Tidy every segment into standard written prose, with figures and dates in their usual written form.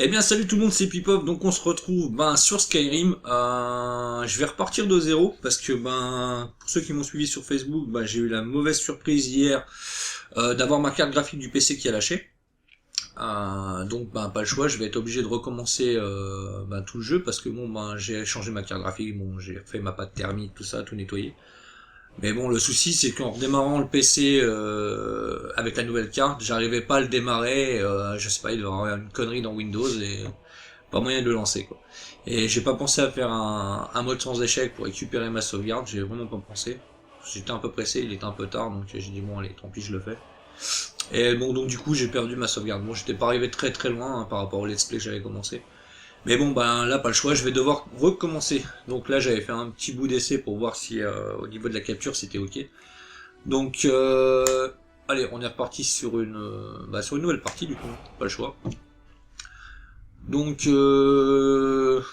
Eh bien salut tout le monde, c'est Pipop, donc on se retrouve sur Skyrim. Je vais repartir de zéro parce que pour ceux qui m'ont suivi sur Facebook, j'ai eu la mauvaise surprise hier d'avoir ma carte graphique du PC qui a lâché. Donc pas le choix, je vais être obligé de recommencer tout le jeu parce que j'ai changé ma carte graphique, j'ai fait ma pâte thermique, tout ça, tout nettoyé. Mais bon, le souci, c'est qu'en redémarrant le PC avec la nouvelle carte, j'arrivais pas à le démarrer. Je sais pas, il doit y avoir une connerie dans Windows et pas moyen de le lancer, quoi. Et j'ai pas pensé à faire un mode sans échec pour récupérer ma sauvegarde. J'ai vraiment pas pensé. J'étais un peu pressé, il était un peu tard, donc j'ai dit bon allez, tant pis, je le fais. Et bon, donc du coup, j'ai perdu ma sauvegarde. Bon, j'étais pas arrivé très très loin par rapport au let's play que j'avais commencé. Mais bon, là, pas le choix, je vais devoir recommencer. Donc là, j'avais fait un petit bout d'essai pour voir si au niveau de la capture, c'était ok. Donc, allez, on est reparti sur sur une nouvelle partie, du coup, pas le choix. Donc, vu que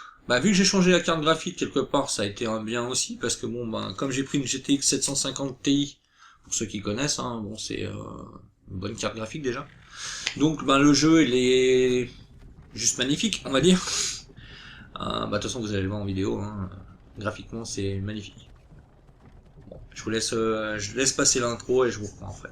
j'ai changé la carte graphique quelque part, ça a été un bien aussi, parce que comme j'ai pris une GTX 750 Ti, pour ceux qui connaissent, c'est une bonne carte graphique déjà. Donc, le jeu, il est juste magnifique, on va dire. De toute façon, vous allez le voir en vidéo, graphiquement, c'est magnifique. Bon, je laisse passer l'intro et je vous reprends après.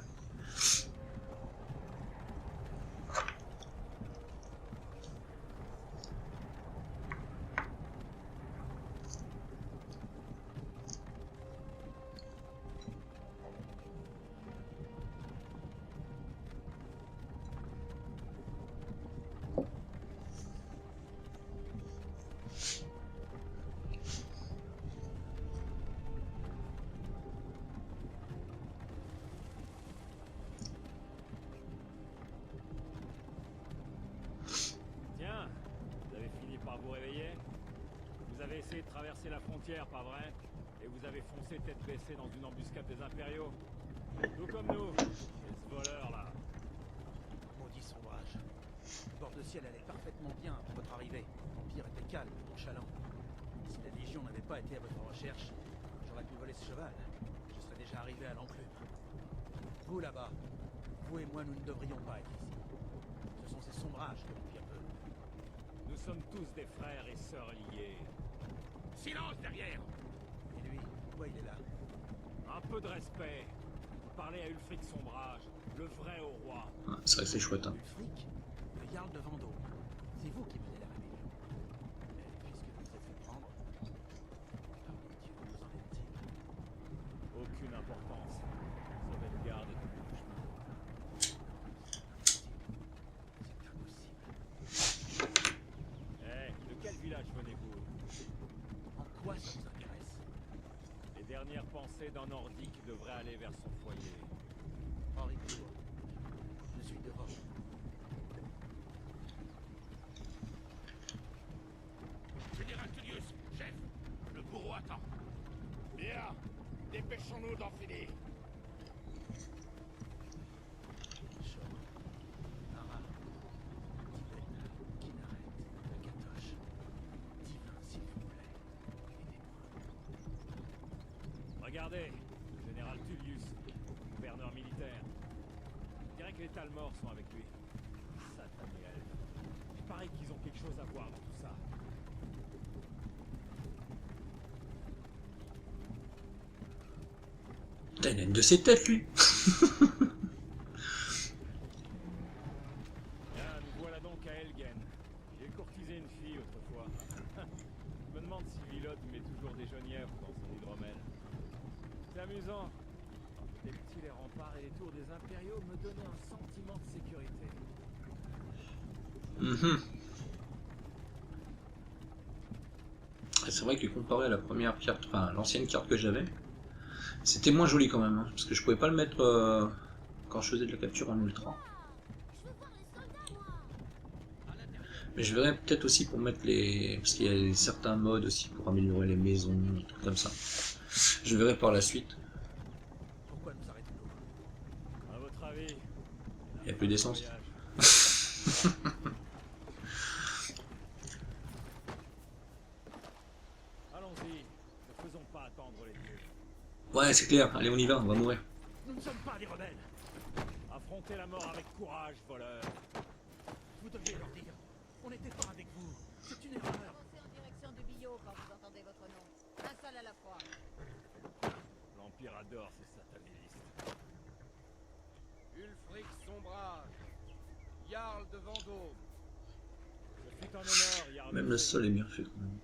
Tiens, vous avez fini par vous réveiller? Vous avez essayé de traverser la frontière, pas vrai? Et vous avez foncé tête baissée dans une embuscade des impériaux? Tout comme nous, et ce voleur là. Maudit sombrage. Le bord de ciel allait parfaitement bien pour votre arrivée. L'Empire était calme, nonchalant. Si la Légion n'avait pas été à votre recherche, j'aurais pu voler ce cheval. Je serais déjà arrivé à l'enclume. Vous là-bas, vous et moi, nous ne devrions pas être ici. Ce sont ces sombrages que l'Empire veut. Nous sommes tous des frères et sœurs liés. Silence derrière! Et lui, pourquoi il est là? Un peu de respect. Vous parlez à Ulfric Sombrage, le vrai au roi. C'est vrai que c'est chouette, Le flic, le Jarl de Vendôme. C'est vous qui menez la rébellion. Mais puisque vous vous êtes fait prendre, par les dieux, vous en êtes-il? Aucune importance. Sauvegarde est au bout du chemin. C'est impossible. De quel village venez-vous? En quoi ça vous intéresse? Les dernières pensées d'un Nordique devraient aller vers son foyer. Henri Coulot. Je suis devant. Général Tullius, chef, le bourreau attend. Bien, dépêchons-nous d'en finir. Chaud. Nara. Tibet. Kinaret. Akatosh. Divin, s'il vous plaît. Aidez-moi. Regardez, le général Tullius, gouverneur militaire. Je dirais que les Talmors sont avec lui. Satan et elfes. Il paraît qu'ils ont quelque chose à voir dans tout ça. T'as une haine de ses têtes, lui. Bien, nous voilà donc à Elgen. J'ai courtisé une fille autrefois. Je me demande si Vilod met toujours des genièvres dans son hydromel. C'est amusant. Quand j'étais petit, les remparts et les tours des impériaux me donnaient un sentiment de sécurité. C'est vrai que comparé à la première carte, l'ancienne carte que j'avais, c'était moins joli quand même, parce que je pouvais pas le mettre quand je faisais de la capture en ultra. Mais je verrais peut-être aussi pour mettre parce qu'il y a certains modes aussi pour améliorer les maisons, des trucs comme ça. Je verrai par la suite. Pourquoi nous arrêtons-nous? À votre avis, Il n'y a plus d'essence. Allons-y, ne faisons pas attendre les dieux. Ouais, c'est clair, allez on y va, on va mourir. Nous ne sommes pas des rebelles. Affrontez la mort avec courage, voleur. Vous deviez leur dire. On était J'adore ces satanistes. Ulfric Sombrage, Jarl de Vendôme. Ce fut un honneur, Jarl. Même le sol est bien fait quand même.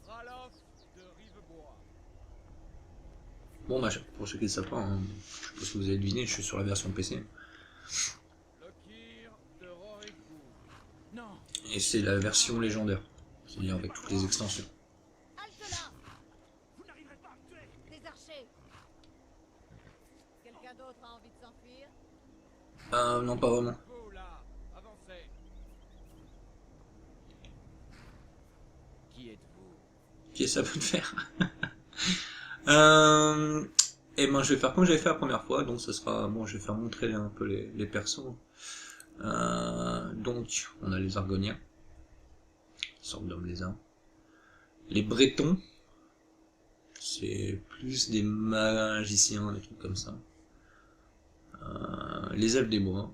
Ralof de Rivebois. Bon bah pour ceux qui ne savent pas, hein, je suppose que vous avez deviné, je suis sur la version PC. Lokir de Rorikbourg. Non. Et c'est la version légendaire. C'est-à-dire avec toutes les extensions. Halte là! Vous n'arriverez pas à me tuer. Des archers! Quelqu'un d'autre a envie de s'enfuir? Non, pas vraiment. Vous là, avancez. Qui êtes-vous? Qui est ça peut te faire? Et ben je vais faire comme j'avais fait la première fois, donc ce sera bon, je vais faire montrer un peu les persos. Donc on a les Argoniens, sorte d'hommes lézards. Les Bretons, c'est plus des magiciens, des trucs comme ça. Les elfes des bois,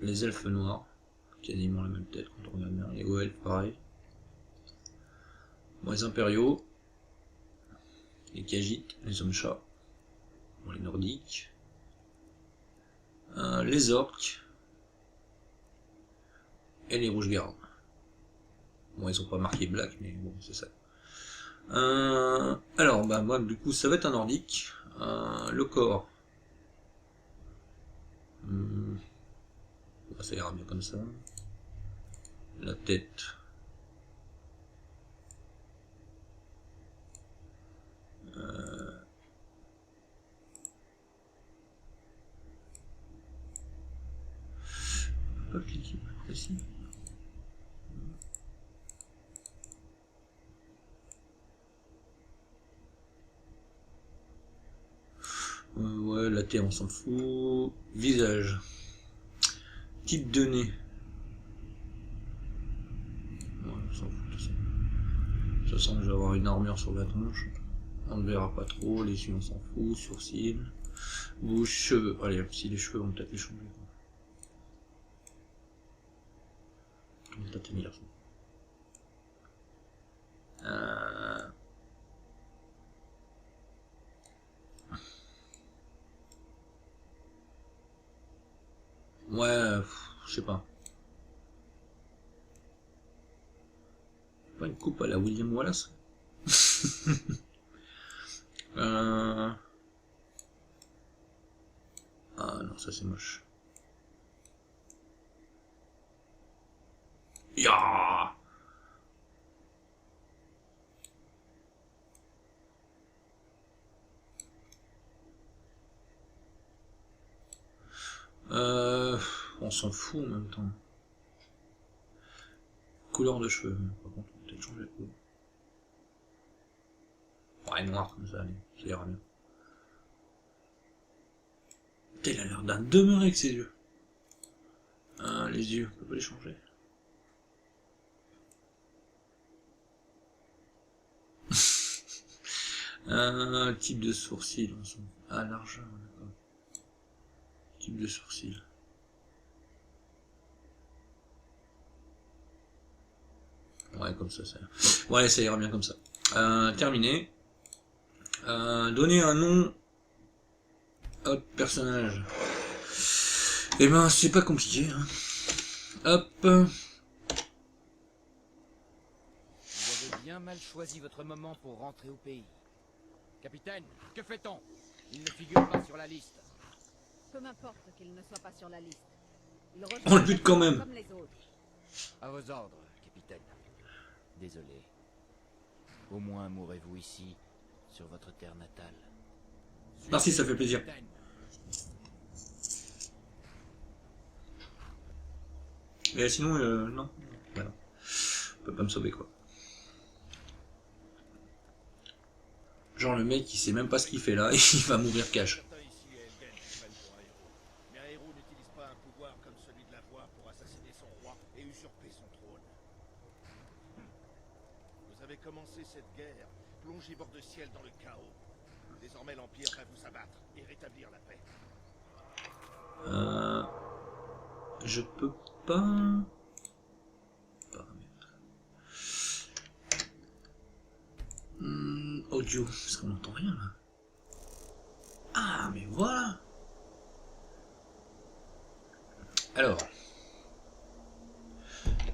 les elfes noirs, quasiment la même tête quand on regarde bien. Les hauts elfes pareil. Bon, les impériaux, les Khajiits, les hommes chats, bon, les nordiques, les orques et les rouges gardes. Bon, ils ont pas marqué black, mais bon, c'est ça. Alors, bah moi, du coup, ça va être un nordique. Le corps. Ça ira bien comme ça. La tête. Pas cliquer précis. Ouais, la tête on s'en fout. Visage. Type de nez. Ouais, on s'en fout tout ça. De toute façon, je vais avoir une armure sur la tronche. On ne verra pas trop. Les yeux on s'en fout. Sourcils. Bouche, cheveux. Allez, si les cheveux on peut peut-être les changer. On va tâter garçon. Ouais, je sais pas. Pas une coupe à la William Wallace. Ah non, ça c'est moche. Ya. On s'en fout en même temps. Couleur de cheveux, par contre, on peut peut-être changer la couleur. Ouais, noir comme ça, allez, ça ira bien. Putain, il a l'air d'un demeuré avec ses yeux. Les yeux, on peut pas les changer. Type de sourcil, ah, largeur, d'accord. Type de sourcil. Ouais, comme ça, ça. Ouais, ça ira bien comme ça. Terminé. Donner un nom à votre personnage. Eh ben, c'est pas compliqué. Hein. Hop. Vous avez bien mal choisi votre moment pour rentrer au pays. Capitaine, que fait-on? Il ne figure pas sur la liste. Peu m'importe qu'il ne soit pas sur la liste. Il On le bute quand même. comme les autres. À vos ordres, capitaine. Désolé. Au moins mourrez-vous ici, sur votre terre natale. Merci, ça fait plaisir. Capitaine. Et sinon, non. Voilà. On peut pas me sauver, quoi. Genre le mec, il sait même pas ce qu'il fait là, et il va mourir cash. Certains ici à Elgen se prennent pour un héros. Mais un héros n'utilise pas un pouvoir comme celui de la voix pour assassiner son roi et usurper son trône. Vous avez commencé cette guerre, plongé bord de ciel dans le chaos. Désormais l'Empire va vous abattre et rétablir la paix. Je peux pas... Paramètres. Audio l'audio? Parce qu'on n'entend rien là. Ah, mais voilà. Alors.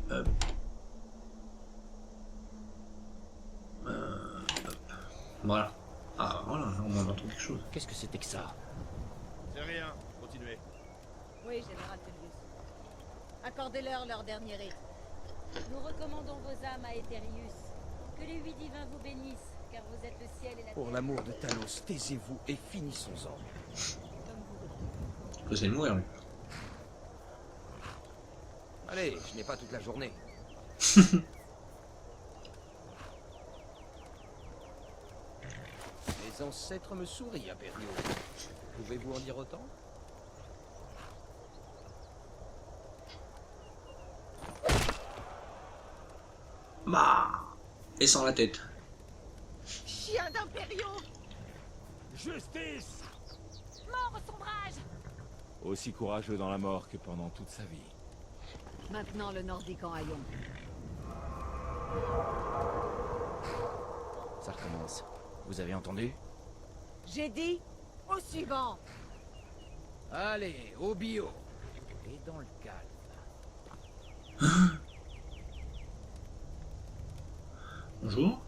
Hop. Hop. Voilà. Ah, voilà, on entend quelque chose. Qu'est-ce que c'était que ça? C'est rien, continuez. Oui, Général Tullius. Accordez-leur leur dernier rite. Nous recommandons vos âmes à Aetherius. Que les 8 divins vous bénissent, car vous êtes le ciel et la Pour terre. l'amour de Talos, taisez-vous et finissons-en. Faut essayer de mourir, lui. Allez, je n'ai pas toute la journée. Les ancêtres me sourient, Aperio. Pouvez-vous en dire autant? Bah. Et sans la tête. Chien d'Imperio! Justice! Mort au sombrage! Aussi courageux dans la mort que pendant toute sa vie. Maintenant le Nordique en haillons. Ça recommence. Vous avez entendu? J'ai dit au suivant! Allez, au bio. Et dans le calme. Bonjour.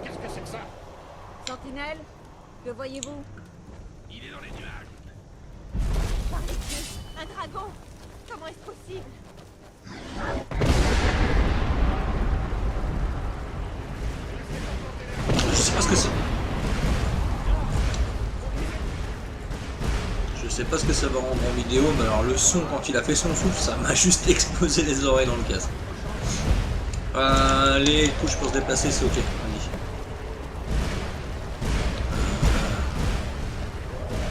Qu'est-ce que c'est que ça? Sentinelle, que voyez-vous? Il est dans les nuages. Par les dieux, un dragon! Comment est-ce possible? Je sais pas ce que c'est. Je sais pas ce que ça va rendre en vidéo, mais alors le son quand il a fait son souffle, ça m'a juste explosé les oreilles dans le casque. Les touches pour se déplacer, c'est ok. Vas-y.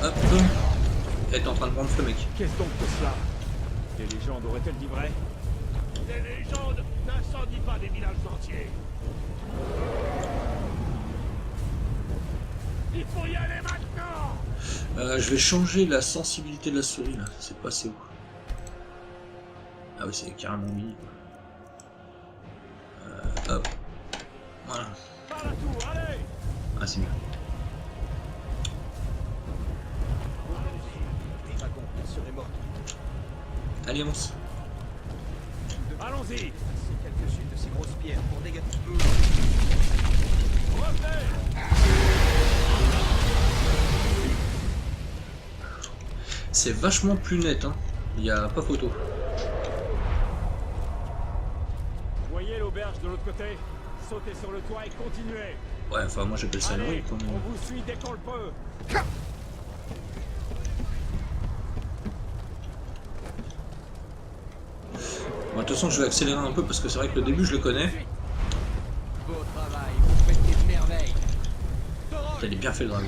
Hop. Elle est en train de prendre feu, mec. Qu'est-ce donc que cela? Les légendes auraient-elles dit vrai? Les légendes n'incendient pas des villages entiers. Il faut y aller maintenant. Je vais changer la sensibilité de la souris là, c'est passé où? Ah oui, c'est carrément mis. Hop. Voilà. Par la tour, allez! Ah, c'est mieux. Les dragons, ils seraient morts. Allez, avance. Allons-y! C'est quelques-unes de ces grosses pierres pour dégager. Revenez! C'est vachement plus net, hein. Il n'y a pas photo. Vous voyez l'auberge de l'autre côté? Sautez sur le toit et continuez! Ouais, enfin, moi j'appelle ça une Allez, rue, quand même. on vous suit dès qu'on le peut! Bon, de toute façon, je vais accélérer un peu parce que c'est vrai que le début je le connais. Beau travail, vous faites des merveilles. Il est bien fait le dragon.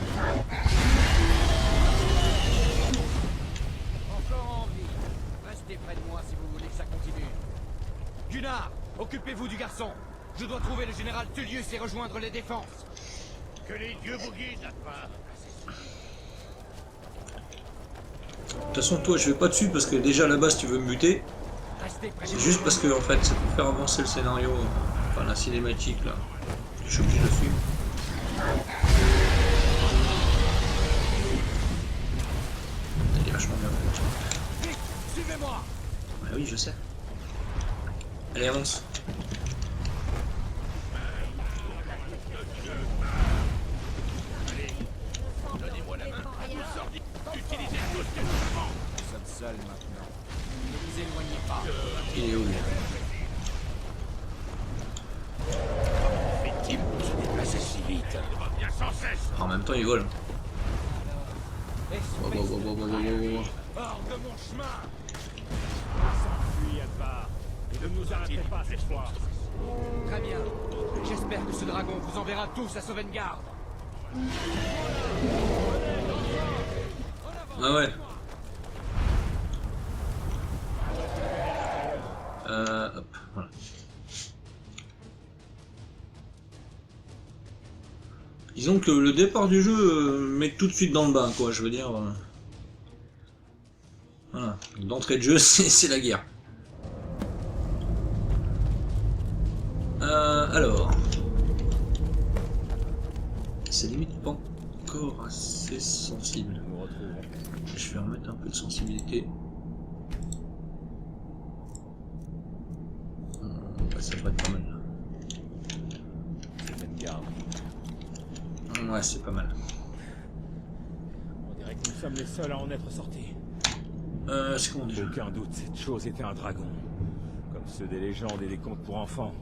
Encore en vie. Restez près de moi si vous voulez que ça continue. Gunnar, occupez-vous du garçon. Je dois trouver le général Tullius et rejoindre les défenses. Que les dieux vous guident, Atmar. De toute façon, toi, je vais pas dessus parce que déjà à la base, tu veux me buter. Restez près de C'est moi. juste parce que, en fait, c'est pour faire avancer le scénario. Enfin, la cinématique là. Je suis obligé de le suivre. Il est vachement bien fait. Vite, suivez-moi. Ouais, oui, je sais. Allez, avance. Nous sommes seuls maintenant. Ne vous éloignez pas. Il est où lui? Fait-il pour se déplacer si vite? En même temps, il vole. Espèce Wow, wow, wow, wow, wow, wow, wow. hors de mon chemin. S'enfuit, Advar, et ne nous arrêtez pas cette fois. Très bien. J'espère que ce dragon vous enverra tous à Sauvegarde. Ah ouais. Hop, voilà. Disons que le départ du jeu met tout de suite dans le bain, quoi, je veux dire. d'entrée de jeu, c'est la guerre. Alors... C'est limite pas encore assez sensible. Nous nous retrouvons. Je vais remettre un peu de sensibilité. Ça devrait être pas mal. C'est une garde. Ouais, c'est pas mal. On dirait que nous sommes les seuls à en être sortis. C'est comment déjà? Aucun doute, cette chose était un dragon. Comme ceux des légendes et des contes pour enfants.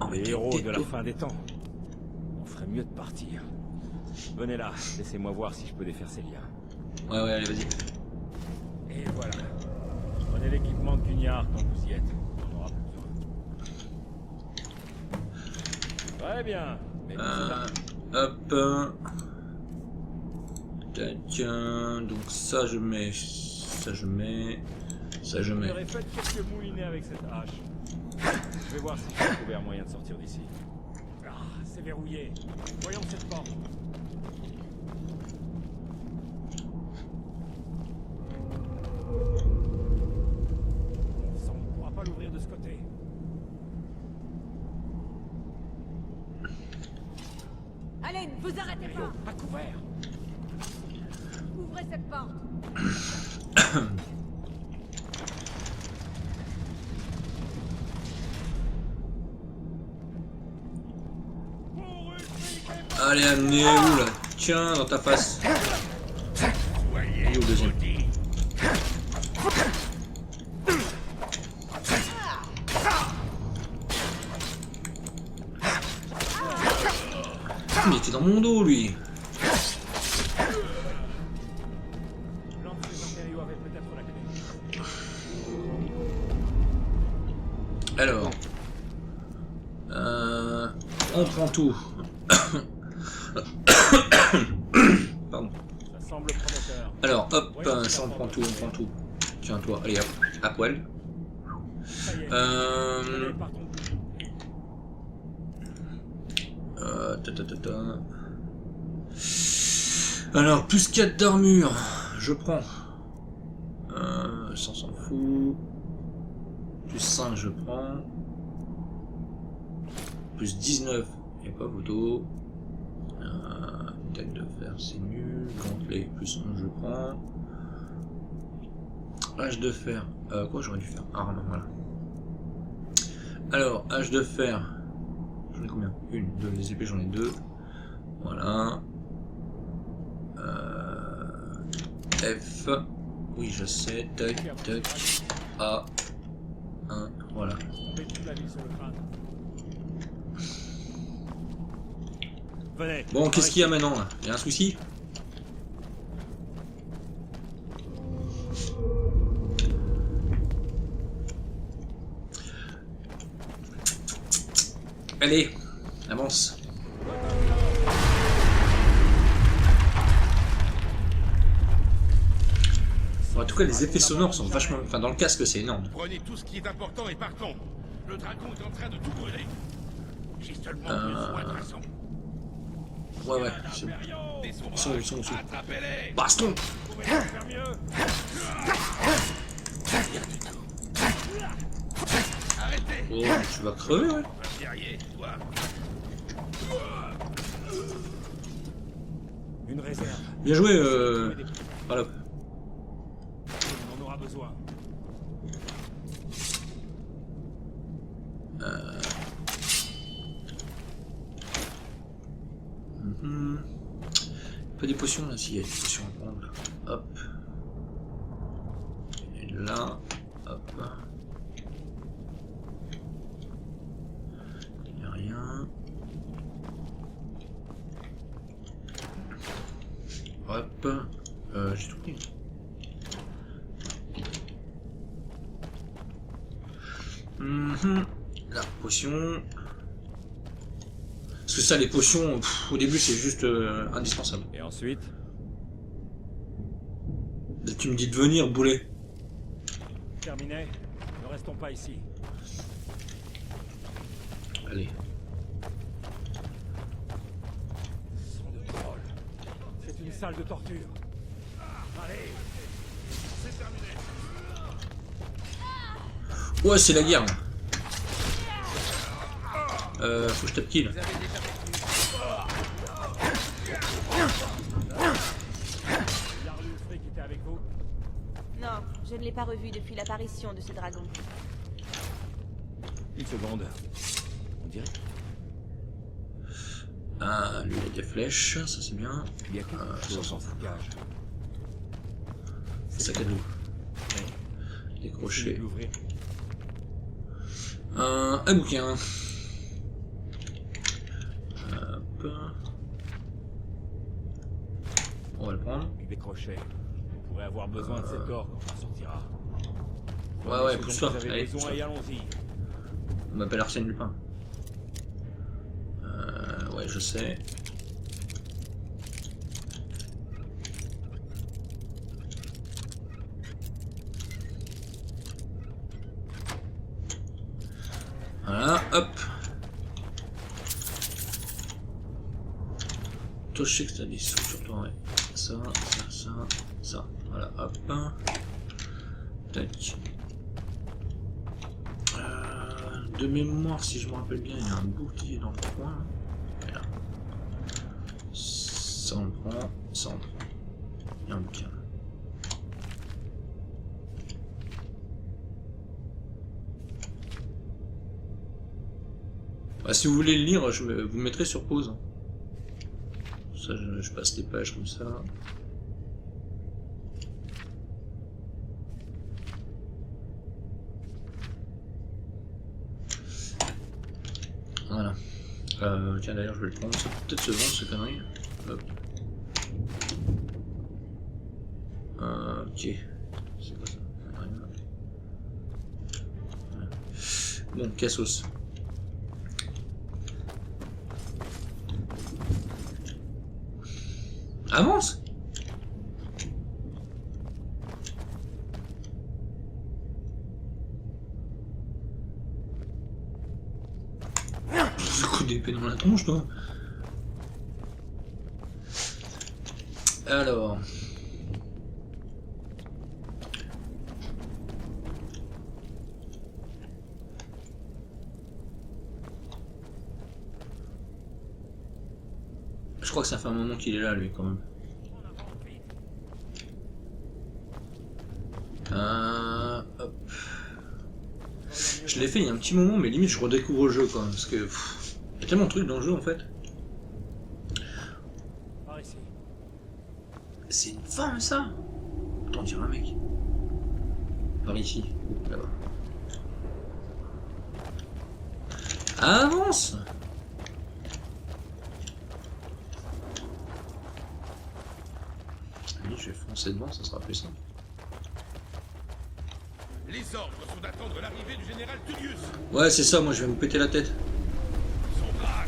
Oh, mais Les quel héros de la této. fin des temps. On ferait mieux de partir. Venez là, laissez-moi voir si je peux défaire ces liens. Ouais, ouais, allez, vas-y. Et voilà. Prenez l'équipement de Cugnard quand vous y êtes. On en aura plus besoin. Très bien. Mais Hop. Tac. Donc ça je mets. Ça je mets. Ça je mets. j'aurais fait quelques moulinets avec cette hache. Je vais voir si je peux trouver un moyen de sortir d'ici. Ah, c'est verrouillé. Voyons cette porte. On ne pourra pas l'ouvrir de ce côté. Allez, ne vous arrêtez pas. À couvert. Ouvrez cette porte. Allez, amenez-vous là. Tiens, dans ta face. Il est où le deuxième? Mais il était dans mon dos lui. L'un de ces impériaux avait peut-être la clé. Alors. On prend tout. Pardon. Ça semble prometteur. Alors, hop, ça on prend tout, on prend tout. Tiens, toi, allez hop, à poil. Ça y est. Allez, partons. Alors, plus 4 d'armure, je prends. Ça on s'en fout. Plus 5, je prends. Plus 19, il n'y a pas photo. Tête de fer, c'est nul. Gantelet, plus 11, je prends. Hache de fer. Quoi j'aurais dû faire? Arme, voilà. Alors, hache de fer. J'en ai combien? Une, deux, les épées, j'en ai deux. Voilà. F. Oui, je sais. Tac, tac. A. 1. Voilà. Tomber toute la ville sur le crâne. Venez. Bon, qu'est-ce qu'il y a maintenant là? Il y a un souci? Allez, avance. Bon, en tout cas, les effets sonores sont vachement... Enfin, dans le casque, c'est énorme. Prenez tout ce qui est important et partons. Le dragon est en train de tout brûler. J'ai seulement besoin de raison. Ouais, ouais, c'est bon. Des Ils sont où, ils sont où? Attrapez-les. Baston! Vous pouvez faire mieux. Arrêtez. Oh, tu vas crever, ouais. Un guerrier, toi. Une réserve. Bien joué, voilà. On en aura besoin. Pas des potions là, si, il y a des potions à prendre. Hop. Et là, hop. Il n'y a rien. Hop. J'ai tout pris. La potion. Parce que ça, les potions, au début, c'est juste indispensable. Et ensuite, Là, tu me dis de venir, boulet. terminé. Ne restons pas ici. Allez. Son de troll. C'est une salle de torture. Allez. C'est terminé. Ouais, c'est la guerre. Moi. Faut que je tape kill. L'arlustre qui était avec vous? Non, je ne l'ai pas revu depuis l'apparition de ce dragon. Une seconde. On dirait Ah, lui il a des flèches, ça c'est bien. qu'il y a quelque chose dans cette cage. Sac à dos. Essayez Décroché. de l'ouvrir. Un bouquin. Hop. On va le prendre. Du décroché. On pourrait avoir besoin de cette corde quand on sortira. Ouais, pousse-toi. Vous avez Allez, besoin pousse-toi. et allons-y. On m'appelle Arsène Lupin. Ouais, je sais. Voilà, hop. Toi, je sais que t'as des sous sur toi, ouais. Ça. Voilà, hop. Tac. De mémoire, si je me rappelle bien, il y a un bouclier dans le coin. Voilà. Ça on le prend, ça on le prend. Il y a un bouquin. Bah, si vous voulez le lire, je vous mettrai sur pause. Ça, je passe les pages comme ça. Voilà. Tiens, d'ailleurs, je vais le prendre. Ça peut peut-être se vendre, ce connerie. Hop. Ok. C'est quoi ça? Rien. Voilà. Bon, Cassos. Avance! Ce coup d'épée dans la tronche, toi. Alors. Je crois que ça fait un moment qu'il est là, lui, quand même. Hop. Je l'ai fait il y a un petit moment, mais limite je redécouvre le jeu, quoi, parce que il y a tellement de trucs dans le jeu, en fait. Par ici. C'est une femme, ça? Attends, dire un mec. Par ici, là-bas. Avance! Allez, je vais foncer devant, ça sera plus simple. Les ordres sont d'attendre l'arrivée du général Tullius. Ouais, c'est ça, moi je vais me péter la tête. Son bras.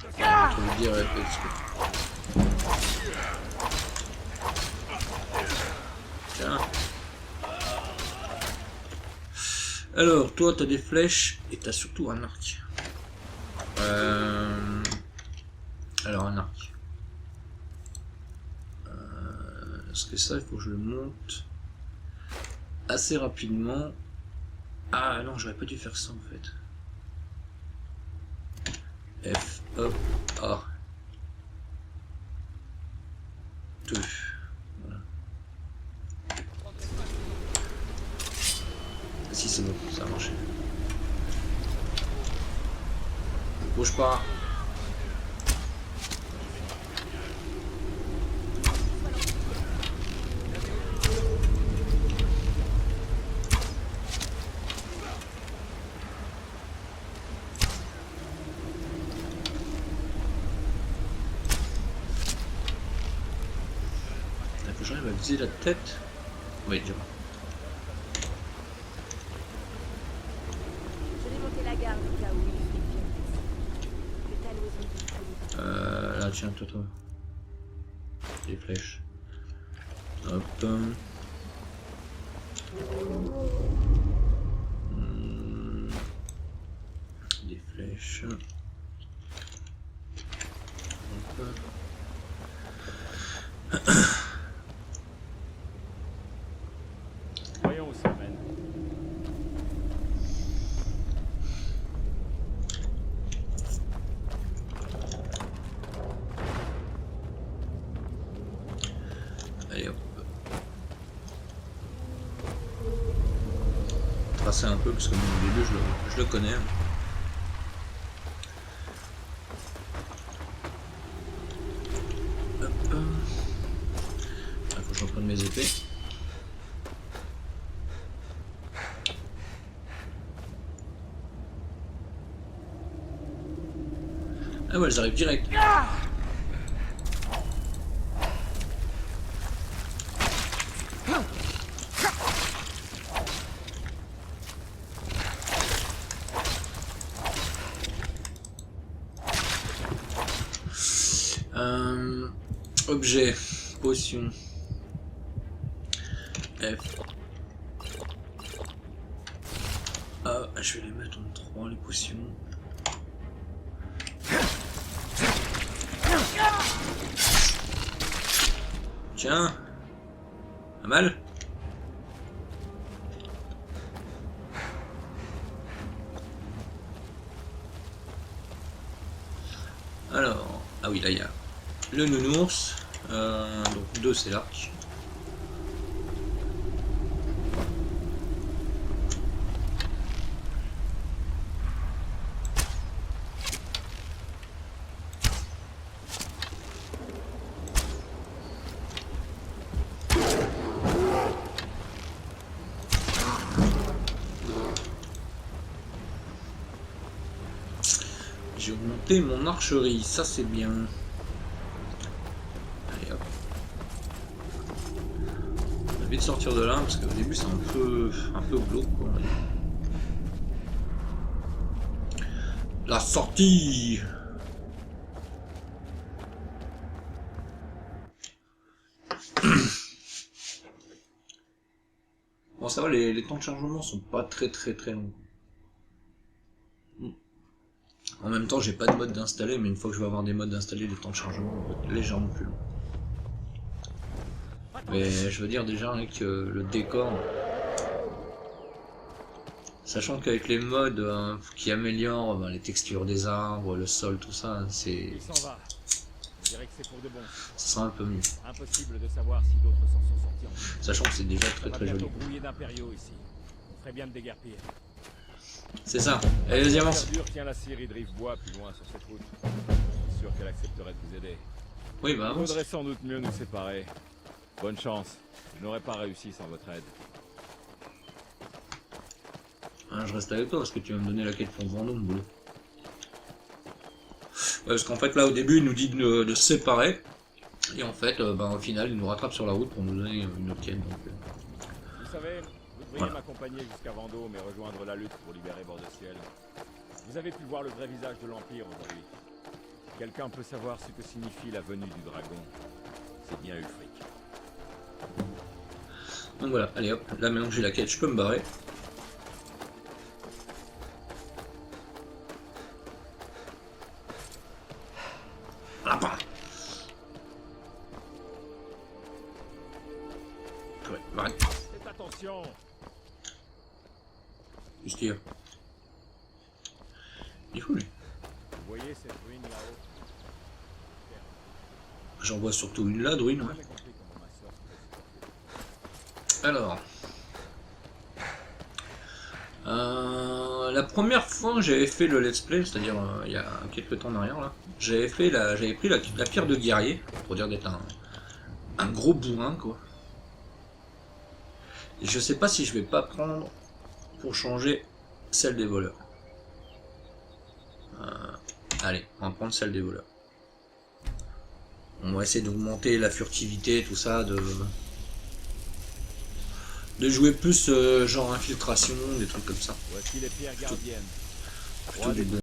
Je vais le dire, parce que... Tiens. Alors, toi, t'as des flèches et t'as surtout un arc. Alors, un arc. Parce que ça, il faut que je le monte assez rapidement. Ah non, j'aurais pas dû faire ça en fait. F, hop, A. 2. Voilà. Si c'est bon, ça a marché. Bouge pas. J'arrive à viser la tête. Oui, déjà. Je vais monter la garde au cas où il fait pire. Le talon Là, tiens, toi. Des flèches. Hop. Des flèches. Hop. Voyons aussi. forcer un peu parce que bon, au début je le connais. Hop. Il faut que je reprenne mes épées. Ah ouais, elles arrivent direct. Objet, potion. F. Ah, je vais les mettre en 3 les potions. Tiens, pas mal. Alors, ah oui, là il y a le nounours, donc 2 c'est l'arc. J'ai augmenté mon archerie, ça c'est bien. Allez hop. On va vite sortir de là parce qu'au début c'est un peu glauque quoi. La sortie. Bon ça va, les temps de chargement sont pas très longs. En même temps, j'ai pas de mode d'installer, mais une fois que je vais avoir des modes d'installer, les temps de chargement vont être légèrement plus longs. Mais je veux dire déjà avec le décor, sachant qu'avec les modes qui améliorent les textures des arbres, le sol, tout ça, c'est, Il s'en va. Je dirais que c'est pour de bon. ça sera un peu mieux. Impossible de savoir si d'autres s'en sont sortis en vie. Sachant que c'est déjà Ça va très joli. bientôt brouiller d'impériaux ici. On ferait bien de déguerpir. C'est ça. Allez, vas-y, avance. Verdure tient la scierie de Rivebois plus loin sur cette route. Je suis sûr qu'elle accepterait de vous aider. Oui, bah Il avance. faudrait sans doute mieux nous séparer. Bonne chance. Je n'aurais pas réussi sans votre aide. Ah, je reste avec toi parce que tu vas me donner la quête pour Vendôme, boulot. Ouais, parce qu'en fait là au début il nous dit de se séparer. Et en fait, au final il nous rattrape sur la route pour nous donner une autre quête. Donc, Vous savez, vous devriez Voilà. m'accompagner jusqu'à Vendôme et rejoindre la lutte pour libérer Bord-de-Ciel. Vous avez pu voir le vrai visage de l'Empire aujourd'hui. Quelqu'un peut savoir ce que signifie la venue du dragon. C'est bien Ulfric. donc voilà, allez hop, là maintenant que j'ai la quête, je peux me barrer. Lapin. Ouais, arrête. Faites attention. Qu'est-ce qu'il y a? Il est fou lui. Vous voyez cette ruine là-haut? J'en vois surtout une là, druide. J'ai Ouais. jamais compris comment ma sœur se fait. Alors. La première fois que j'avais fait le let's play, c'est-à-dire il y a quelques temps en arrière là, j'avais pris la pierre de guerrier, pour dire d'être un gros bourrin quoi. Et je sais pas si je vais pas prendre pour changer celle des voleurs. Allez, on va prendre celle des voleurs. On va essayer d'augmenter la furtivité, tout ça, de jouer plus genre infiltration, des trucs comme ça. Voici les pierres gardiennes. Plutôt Trois du des bon.